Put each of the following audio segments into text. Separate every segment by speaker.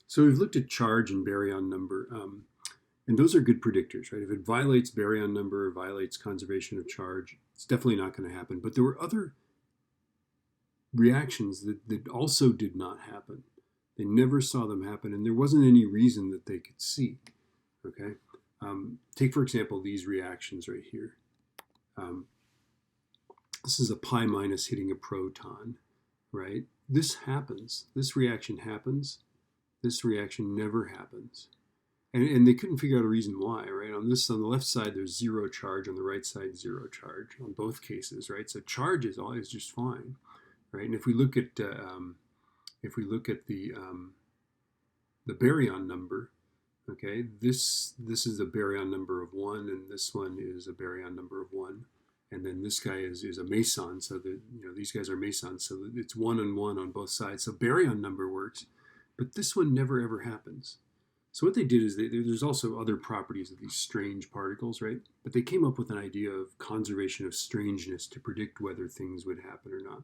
Speaker 1: So we've looked at charge and baryon number, and those are good predictors, right? If it violates baryon number or violates conservation of charge, it's definitely not going to happen. But there were other reactions that also did not happen. They never saw them happen, and there wasn't any reason that they could see, okay? Take, for example, these reactions right here. This is a pi minus hitting a proton, right? This happens. This reaction happens. This reaction never happens. And they couldn't figure out a reason why, right? On the left side, there's zero charge. On the right side, zero charge on both cases, right? So charge is always just fine, right? And if we look at the baryon number, okay, this is a baryon number of 1, and this one is a baryon number of 1. And then this guy is a meson, so that, these guys are mesons, so it's 1 and 1 on both sides. So baryon number works, but this one never ever happens. So what they did is there's also other properties of these strange particles, right? But they came up with an idea of conservation of strangeness to predict whether things would happen or not.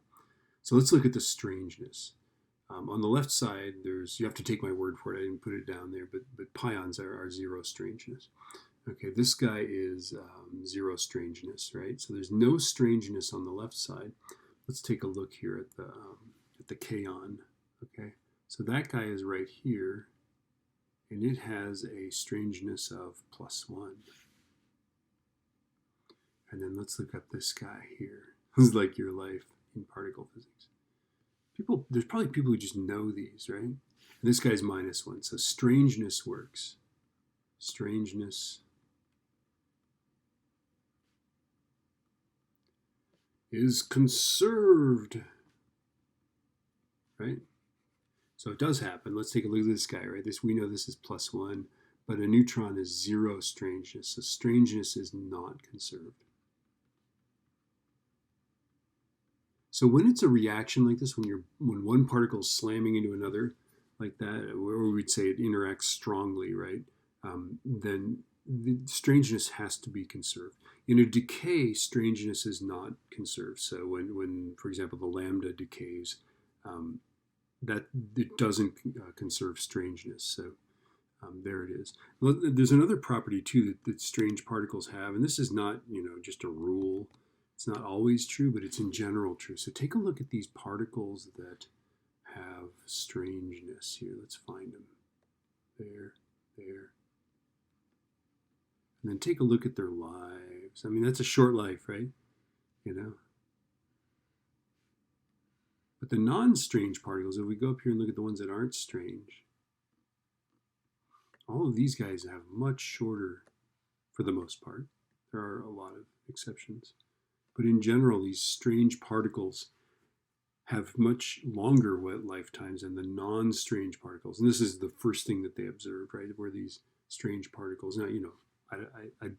Speaker 1: So let's look at the strangeness. On the left side, you have to take my word for it. I didn't put it down there, but pions are zero strangeness. Okay, this guy is zero strangeness, right? So there's no strangeness on the left side. Let's take a look here at the kaon. Okay, so that guy is right here, and it has a strangeness of +1. And then let's look at this guy here. This is like your life in particle physics. There's probably people who just know these, right? And this guy's -1, so strangeness works. Strangeness is conserved, right? So it does happen. Let's take a look at this guy, right? We know this is +1, but a neutron is zero strangeness, so strangeness is not conserved. So when it's a reaction like this, when one particle is slamming into another like that, or we'd say it interacts strongly, right? Then the strangeness has to be conserved. In a decay, strangeness is not conserved. So when for example, the lambda decays, that it doesn't conserve strangeness. So there it is. Well, there's another property too that strange particles have, and this is not just a rule. It's not always true, but it's in general true. So take a look at these particles that have strangeness here. Let's find them. There. And then take a look at their lives. I mean, that's a short life, right? But the non-strange particles, if we go up here and look at the ones that aren't strange, all of these guys have much shorter, for the most part. There are a lot of exceptions. But in general, these strange particles have much longer lifetimes than the non-strange particles. And this is the first thing that they observed, right? Were these strange particles. Now, I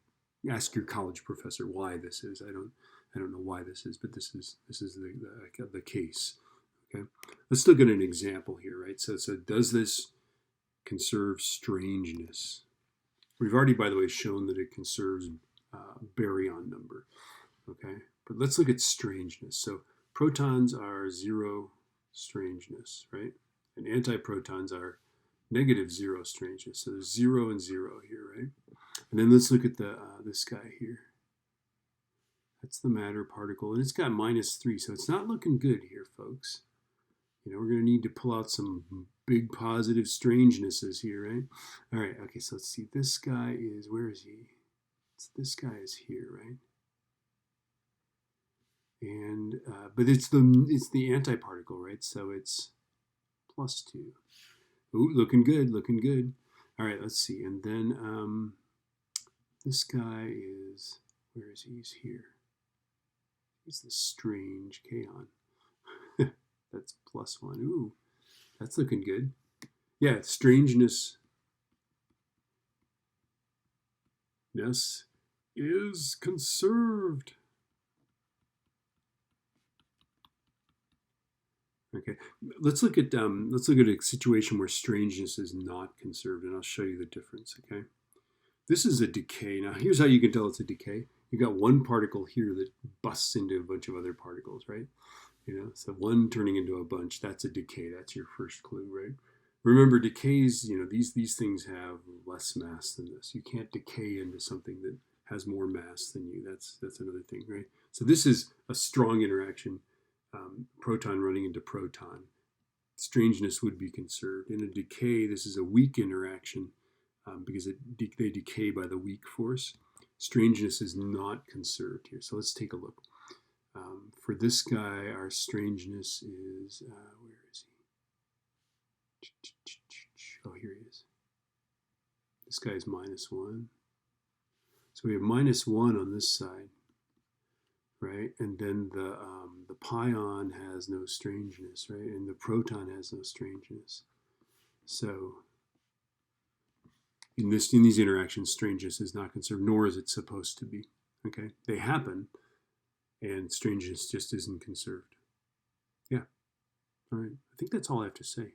Speaker 1: ask your college professor why this is. I don't know why this is, but this is the case. Okay, let's look at an example here, right? So does this conserve strangeness? We've already, by the way, shown that it conserves baryon number. Okay, but let's look at strangeness. So protons are zero strangeness, right? And antiprotons are -0 strangeness. So there's 0 and 0 here, right? And then let's look at this guy here. That's the matter particle, and it's got -3, so it's not looking good here, folks. We're going to need to pull out some big positive strangenesses here, right? All right, okay, so let's see. This guy is, where is he? This guy is here, right? And but it's the antiparticle, right? So it's +2. Ooh, looking good. All right, let's see. And then this guy is, where is he? He's here. He's the strange kaon. That's +1. Ooh, that's looking good. Yeah, strangeness is conserved. Okay, let's look at a situation where strangeness is not conserved, and I'll show you the difference. Okay, this is a decay. Now, here's how you can tell it's a decay. You got one particle here that busts into a bunch of other particles, right? So one turning into a bunch, that's a decay. That's your first clue, right? Remember, decays, these things have less mass than this. You can't decay into something that has more mass than you. That's another thing, right? So this is a strong interaction, proton running into proton. Strangeness would be conserved. In a decay, this is a weak interaction because they decay by the weak force. Strangeness is not conserved here. So let's take a look. For this guy, our strangeness is, where is he? Oh, here he is. This guy is -1. So we have -1 on this side, right? And then the pion has no strangeness, right? And the proton has no strangeness. So in these interactions, strangeness is not conserved, nor is it supposed to be. Okay, they happen, and strangeness just isn't conserved. Yeah. All right. I think that's all I have to say.